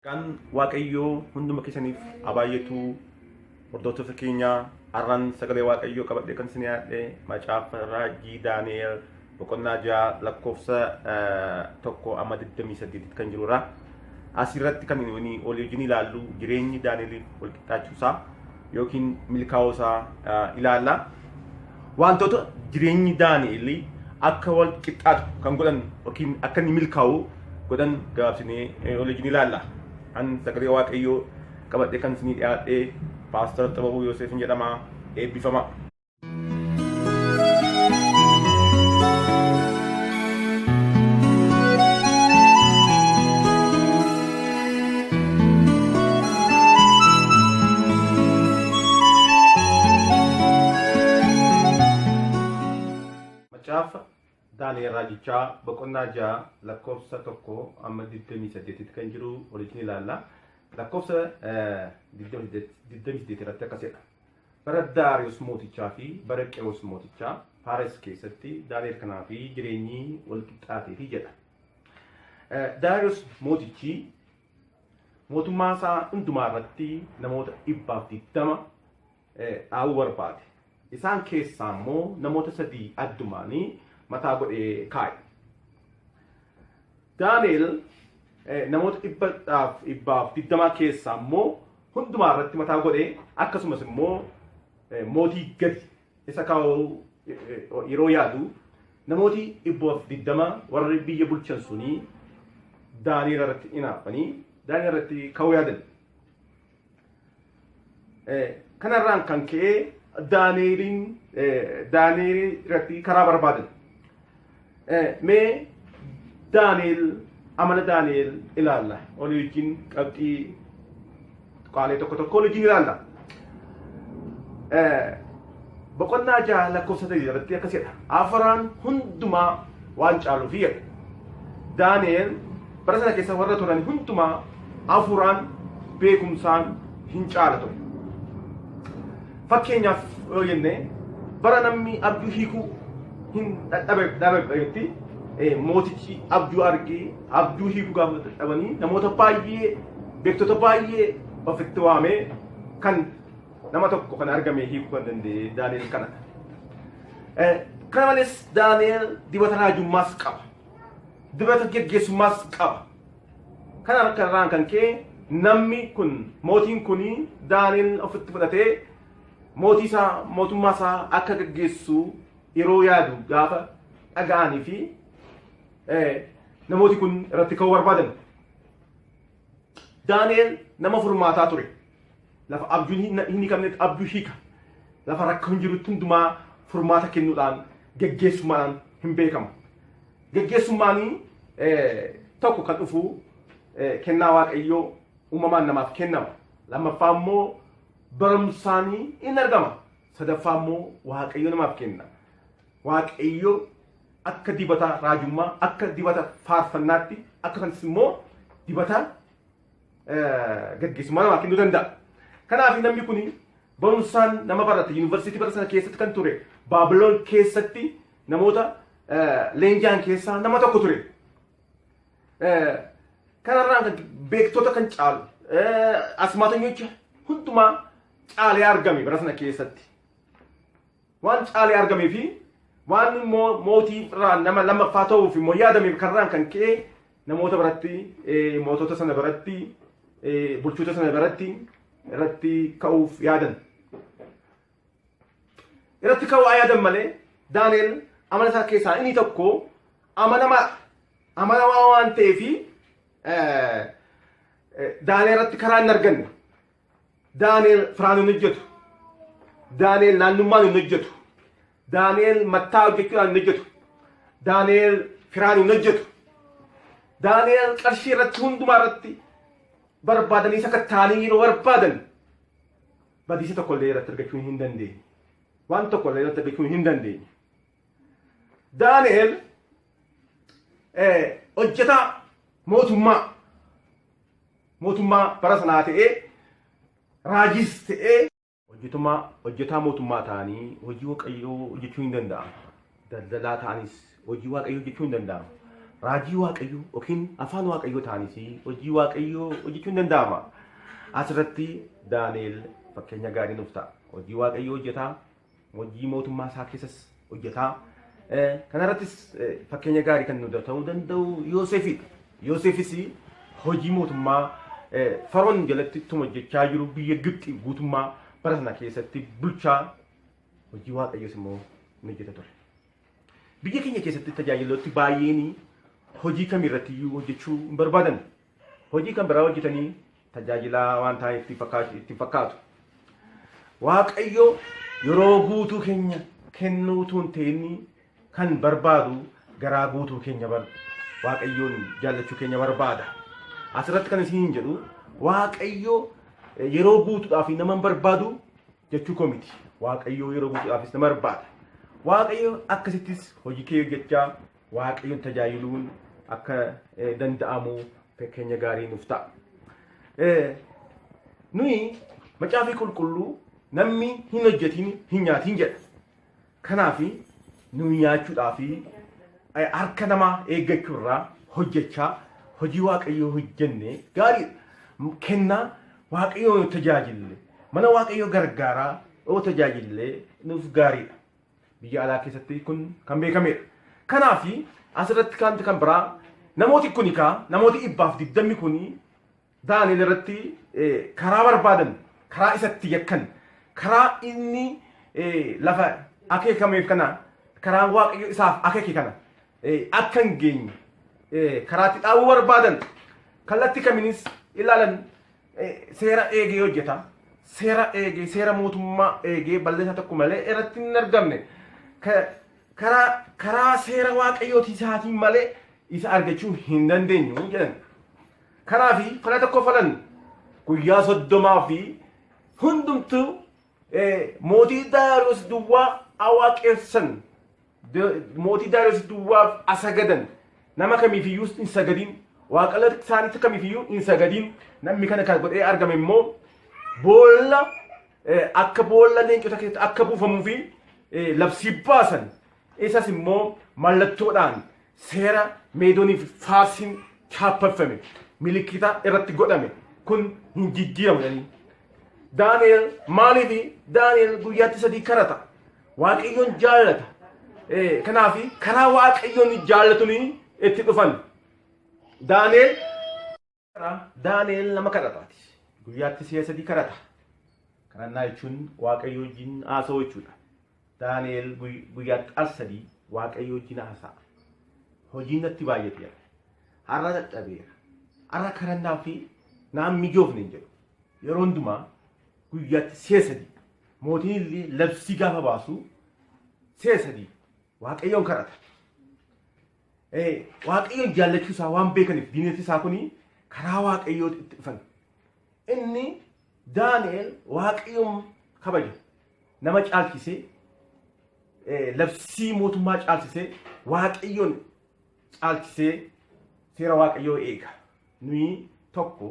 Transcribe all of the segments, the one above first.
Kan waaqayyoo hunduma keessaniif abaayyetu hordoftoota keenya arran sagalee waaqayyoo qabadhe kan isin yaadhe macaafa raajii Daani'el boqonnaa 6 lakkoofsa 1 amma 28 kan jirudha. Asirratti kan inni waliin ilaallu jireenyi Daani'eliif walqixxaachuusaa yookiin milkaa'uusaa ilaalla. Wantoota jireenyi Daani'el akka walqixxaatu kan godhan yookiin akka inni milkaa'u godhan gaafsinee waliin ilaalla. An sagalee waaqayyoo qabadhe kan isin dhiyaadhe Pastor Xababuu Yoosefin jedhama. Eebbifama. Macaafa Daani'el raajichaa boqonnaa 6 lakkoofsa 1 amma 28 kan jiru waliin ilaalla. Lakkoofsa 28 irratti akkasidha. Bara Daariyoos mootichaa fi bara Qeeros mootichaa Faares keessatti Daani'el kanaa fi jireenyi walqixxaateefi jedha. Daariyoos mootichi mootummaa isaa hundumaa irratti namoota 120 dhaabuu barbaade. Isaan keessaa immoo namoota 3 addumaanii mataa godhee kaa'e. Daani'el namoota 120 keessaa immoo hundumaa irratti mataa godhee akkasumas immoo mootii gadi isa kaa'uu yeroo yaadu namooti 120 warri biyya bulchan sunii Daani'el irratti inaafanii Daani'el irratti kaa'uu yaadan. Kanarraan kan ka'e Daani'el irratti karaa barbaadan. Mee Daani'el amala Daani'el ilaalla. Waliin qabxii qaalee tokko waliin ilaalla. Boqonnaa 6 lakkoofsa 3 irratti akkasidha. Afraan hundumaa waan caaluuf jedha. Daani'el bara sana keessa warra turan hundumaa afuraan beekumsaan hin caala ture. Fakkeenyaaf yoo jenne bara namni abjuu hiikuu hin dhabetti mootichi abjuu argee abjuu hiikuu gaafa dhabanii namoota baay'ee beektota baay'ee ofitti waamee kan nama tokko kan argame hiikuu kan danda'e Daani'el kanadha. Kana malees Daani'el dibata raajummaas qaba. Dibata geggeessummaas qaba. Kanarraan kan ka'e namni kun mootiin kun Daani'el ofitti fudhatee mootummaa isaa akka geggeessu yeroo yaadu gaafa dhaga'anii fi namooti kun irratti ka'uu barbaadan. Daani'el nama furmaataa ture. Lafa abjuun hin hiikamnetti abjuu hiika. Lafa rakkoon jirutti hundumaa furmaata kennuudhaan geggeessummaadhaan hin beekama. Geggeessummaanii tokko kan dhufu kennaa waaqayyoo uumamaan namaaf kennama. Lammaffaa immoo barumsaanii in argama. Sadaffaa immoo waaqayyo namaaf kenna. Waaqayyo akka dibata raajummaa, akka dibata faarfannaatti, akkasumas immoo dibata geggeessummaa namaaf kennuu danda'a. Kanaaf namni kun barumsaan nama barate yuunivarsiitii bara sana keessatti kan ture. Baabiloon keessatti namoota leenjaan keessaa nama tokko ture. Kanarraan beektota kan caalu asmaatanyocha hundumaa caalee argame bara sana keessatti. Waan caalee argamee fi waan mootii irraa nama lammaffaa ta'uuf immoo yaadameef kanarraan kan ka'e namoota biratti mootota sana biratti bulchoota sana biratti irratti ka'uuf yaadan. Irratti ka'uu yaadan malee Daani'el amala isaa keessaa inni tokko amanamaa waan ta'eef Daani'el irratti karaa hin arganne. Daani'el firaan hin hojjetu. Daani'el naannummaan hin hojjetu. Daani'el mattaa hojjechuudhaan hin hojjetu. Daani'el firaan hin hojjetu. Daani'el qarshii irratti hundumaa irratti barbaadanii sakatta'anii yeroo barbaadan badiisa tokko illee irratti argachuu hin dandeenye. Waan tokko illee irratti argachuu hin dandeenye. Daani'el hojjetaa mootummaa bara sanaa ta'ee raajis ta'ee hojjetaa mootummaa ta'anii hojii waaqayyoo hojjechuu hin danda'amu. Daldalaa ta'anis hojii waaqayyoo hojjechuu hin danda'amu. raajii waaqayyoo yookiin afaan waaqayyoo ta'anis hojii waaqayyoo hojjechuun danda'ama. Asirratti Daani'el fakkeenya gaarii nuuf ta'a. Hojii waaqayyoo hojjetaa, hojii mootummaa isaa keessas hojjetaa. Kanarrattis fakkeenya gaarii kan nuuf ta'uu danda'u Yoosefidha. Yoosefis hojii mootummaa Faroon jalatti ittuma hojjechaa jiru biyya Gibxi guutummaa bara sana keessatti bulchaa hojii waaqayyoos immoo ni hojjeta ture. Biyya keenya keessatti tajaajilooti baay'een hojii kamirratti iyyuu hojjechuu hin barbaadan. Hojii kan biraa hojjetanii tajaajilaa waan ta'an itti fakkaatu. Waaqayyo yeroo guutuu keenya kennuutu hin ta'in kan barbaadu garaa guutuu keenya Waaqayyoon jaallachuu keenya barbaada. Asirratti kan isin jedhu Waaqayyo yeroo guutuudhaaf nama barbaadu jechuu koo miti. Waaqayyo yeroo guutuudhaafis nama barbaada. Waaqayyo akkasittis hojii kee hojjechaa Waaqayyoon tajaajiluun akka danda'amu fakkeenya gaarii nuuf ta'a. Nuyi Macaafni Qulqulluu namni hin hojjetin hin nyaatin jedha. Kanaaf nuyi nyaachuudhaaf harka namaa eeggachuu irraa hojjechaa hojii waaqayyoo hojjenne gaarii kennaa waaqayyoo tajaajille mana waaqayyoo gargaaraa oo tajaajille nuuf gaariidha. Biyya alaa keessatti kun kan beekamedha. Kanaaf asirratti kan biraa namooti namooti 120 kuni Daani'el irratti karaa barbaadan karaa isatti yakkan karaa inni lafa akeekameef kana karaa waaqayyo isaaf akeeke kana akka hin geenye karaatti dhaabuu barbaadan kallattii kamiinis ilaalan seera eegee hojjeta. Seera mootummaa eegee balleessaa tokko malee irratti hin argamne karaa seera waaqayyooti isaatiin malee isa argachuu hin dandeenyu jedhan. Kanaaf fala tokko falan guyyaa 30 hundumtuu mootii Daariyoos duwwaa waaqessan mootii Daariyoos duwwaaf asagadan nama kamiifiyyuu hin sagadin waaqala isaaniitti kamiifiyyuu hin sagadin namni kana kan godhee argame immoo boolla akka boolla leencota keessatti akka buufamuu fi labsii baasan isas immoo mallattoodhaan seera Meedoonii fi Faarsiin chaappeffame milikkita irratti godhame kun hin jijjiiramu jedhanii. Daani'el maaliif Daani'el guyyaatti 3 karata waaqayyoon jaallata. Kanaaf karaa waaqayyoon jaallatuun itti dhufan. Daani'el nama kadhataati. Guyyaatti 3 karata. Kadhannaa jechuun waaqayyo wajjin haasa'uu jechuudha. Daani'el guyyaatti al 3 waaqayyo wajjin haasa'a. Hojiin natti baay'ate. Har'a dadhabeera. Har'a kadhannaa fi naan mijoofne hin jedhu. Yeroo hundumaa guyyaatti 3 mootiin illee labsii gaafa baasu 3 waaqayyoon kadhata. Waaqayyoon jaallachuu isaa waan beekaniif diinatti isaa kuni karaa waaqayyootti itti dhufan. Inni Daani'el waaqayyoon kabaja. Nama caalchisee labsii mootummaa caalchisee waaqayyoon caalchisee seera waaqayyoo eega. Nuyi tokko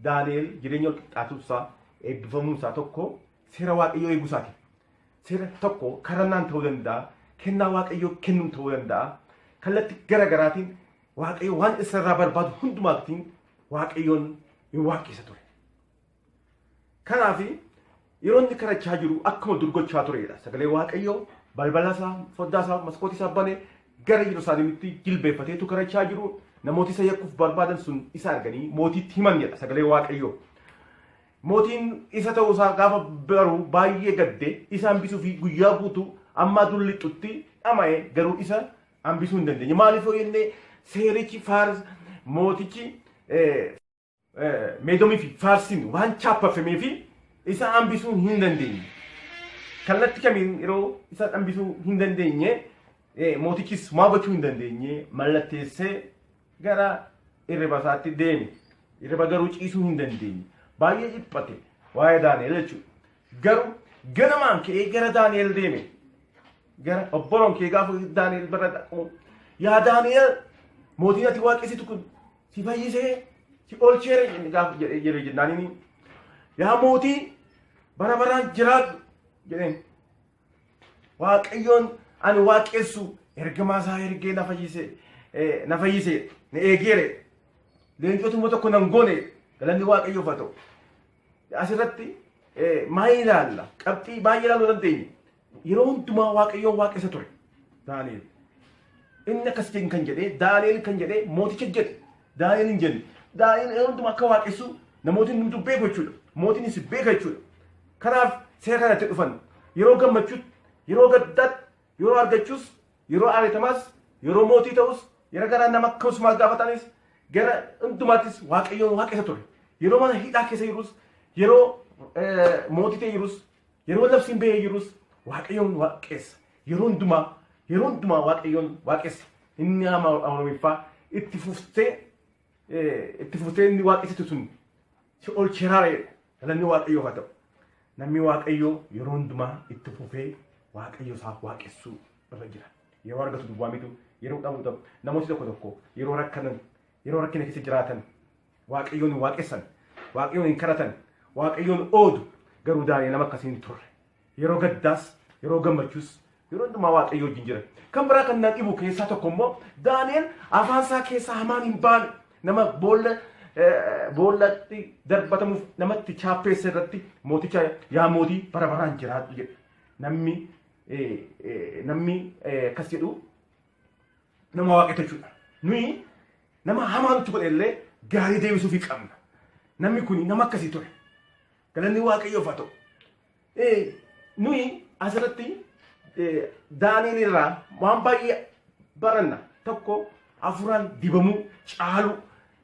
Daani'el jireenya wal qixxaatuusaa eebbifamuusaa tokko seera waaqayyoo eeguusaati. Seera tokko kadhannaan ta'uu danda'a. Kennaa waaqayyoo kennuun ta'uu danda'a. Kallattii gara garaatiin waaqayyo waan isarraa barbaadu hundumaatiin waaqayyoon hin waaqessa ture. Kanaaf yeroo inni kadhachaa jiru akkuma durgochaa turedha. Sagalee waaqayyoo balbala isaa, foddaa isaa, maskootii isaa banee gara Yerusaalemitti jilbeeffateetu kadhachaa jiru. Namooti isa yakkuuf barbaadan sun isa arganii mootiitti himan jedha sagalee waaqayyoo. Mootiin isa ta'uusaa gaafa baru baay'ee gadde isa hambisuu fi guyyaa guutuu amma dullixutti dhama'e garuu isa hambisuu hin dandeenye. Maaliif jennee seerichi Faars mootichi Meedoonii fi Faarsiin waan chaappeffamee fi isa hambisuu hin dandeenye. Kallattii kamiin yeroo isa hambisuu hin dandeenye mootichis maa gochuu hin dandeenye mallatteessee gara irriba isaatti deeme. Irriba garuu ciisuu hin dandeenye. Baay'ee dhiphate waa'ee Daani'el jechuudha. Garuu ganamaan ka'ee gara Daani'el deeme. Gara obboloon kee gaafa Daani'el bira dhaqu yaa Daani'el mootiin ati waaqessitu kun si fayyisee si oolcheere gaafa jedhee jennaaniin yaa mootii bara baraan jiraadhu jedheen. Waaqayyoon ani waaqessu ergamaa isaa ergee na fayyise. na fayyise na eegere leencootummoo tokko nan goone galanni waaqayyoof haa ta'u. Asirratti maal ilaalla qabxii baay'ee ilaaluu dandeenya. Yeroo hundumaa waaqayyoon waaqessa ture Daani'el. Inni akkas kan jedhee Daani'el kan jedhee mooticha jedhe Daani'el hin jenne. Daani'el yeroo hundumaa akka waaqessu namoonni hunduu beeku jechuudha. Mootiinis beeka jechuudha. Kanaaf seera kanatti dhufan yeroo gammachuutti yeroo gaddaatti yeroo argachuus yeroo ariitamaas yeroo mootii ta'us yeroo gara nama akkasumas gaafatanis gara hundumaattis waaqayyoon waaqessa ture. Yeroo mana hidhaa keessa jirus yeroo mootii ta'e jirus yeroo labsiin bahee jirus waaqayyoon waaqessa. Yeroo hundumaa waaqayyoon waaqessa. Inni Amaariffaa itti fuftee inni waaqessitu sun ol cheraare galanni waaqayyoof haa ta'u. Namni waaqayyoo yeroo hundumaa itti fufee waaqayyo isaa waaqessuu irra jira. Yeroo argatu duwwaa mitu yeroo dhabu ta'u namooti tokko yeroo rakkina keessa jiraatan waaqayyoon waaqessan waaqayyoon hin kadhatan waaqayyoon oodu garuu Daani'el nama akkasiin turre. Yeroo gaddaas yeroo gammachuus yeroo hundumaa waaqayyo wajjin jira. Kan biraa kan naan dhibu keessaa tokko immoo Daani'el afaan isaa keessaa hamaan hin baane nama boollatti darbatamuuf namatti chaappeessa irratti mooticha yaa mootii bara baraan jiraatu jedhe. Namni akkas jedhu nama waaqeffachuudha. Nuyi nama hamaa nutti godhe illee gaarii deebisuuf qabna. Namni kun nama akkasii ture. Galanni waaqayyoof haa ta'u. Nuyi asirratti Daani'el irraa waan baay'ee baranna. Tokko afuraan dibamuu caalu.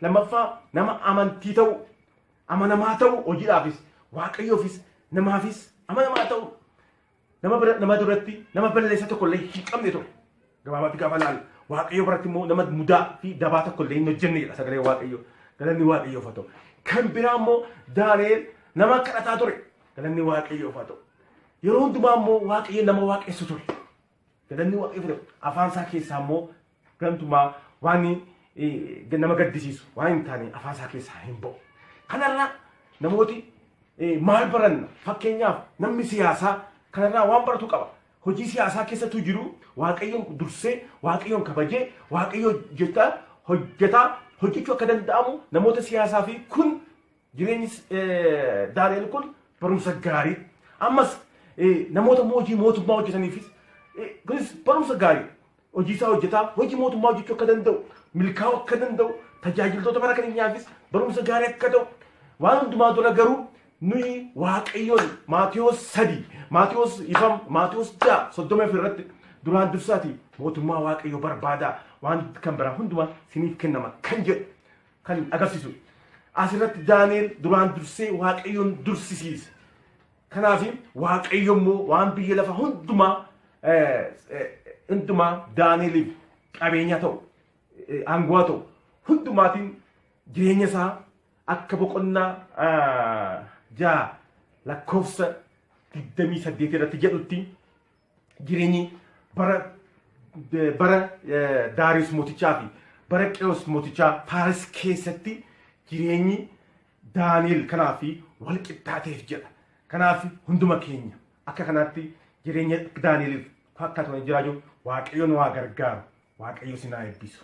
Lammaffaa nama amantii ta'u amanamaa ta'u hojiidhaafis waaqayyoofis namaafis amanamaa ta'u nama duratti nama balleessa tokko illee hin qabne ture. Gabaabatti gaafa ilaalu waaqayyo biratti immoo nama mudaa fi dabaa tokko illee hin hojjennedha sagalee waaqayyo. Galanni waaqayyoof haa ta'u. Kan biraa immoo Daani'el nama kadhataa ture. Galanni waaqayyoof haa ta'u. Yeroo hundumaa immoo waaqayyo nama waaqessu ture. Galanni waaqayyoof haa ta'u. Afaan isaa keessaa immoo gantumaa waan nama gaddisiisu waan hin taane afaan isaa keessaa hin ba'u. Kanarraa namooti maal baranna? Fakkeenyaaf namni siyaasaa kanarraa waan baratu qaba. Hojii siyaasaa keessattuu jiru waaqayyoon dursee waaqayyoon kabajee waaqayyoon hojjetaa hojjechuu akka danda'amu namoota siyaasaa fi kun jireenyi Daani'el kun barumsa gaarii. Ammas namoota hojii mootummaa hojjetaniifis kunis barumsa gaarii. Hojii isaa hojjetaa hojii mootummaa hojjechuu akka danda'u milkaa'uu akka danda'u tajaajiltoota bara keenyaafis barumsa gaarii akka ta'u waan hundumaa dura garuu nuyi waaqayyoon Maatiyos 3 Maatiyos 6:30 irratti duraan dursaati mootummaa waaqayyoo barbaadaa waan kan biraa hundumaa siniif kennama kan jedhu kan agarsiisu. Asirratti Daani'el duraan dursee waaqayyoon dursisiise. Kanaaf waaqayyo immoo waan biyya lafa hundumaa Daani'eliif qabeenya ta'u aangoo ta'u hundumaatiin jireenya isaa akka boqonnaa 6 lakkoofsa 28 irratti jedhutti jireenyi bara Daariyoos mootichaa fi bara Qiroos mootichaa Faaris keessatti jireenyi Daani'el kanaaf wal qixxaateef jedha. Kanaaf hunduma keenya akka kanaatti jireenya Daani'eliif fakkaatu jiraachuu waaqayyoon waa gargaaru waaqayyo sinaa eebbisu.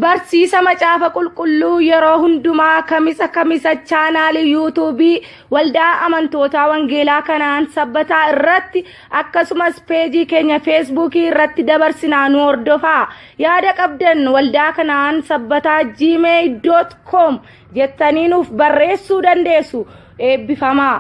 Barsiisa macaafa qulqulluu yeroo hundumaa kamisa chaanaalii yuutuubii waldaa amantootaa wangeelaa kanaan sabbataa irratti akkasumas peejii keenya feesbuukii irratti dabarsinaa nu hordofaa. Yaada qabdan waldaa kanaan sabbataa gmail.com jettanii nuuf barreessuu dandeessu. Eebbifamaa.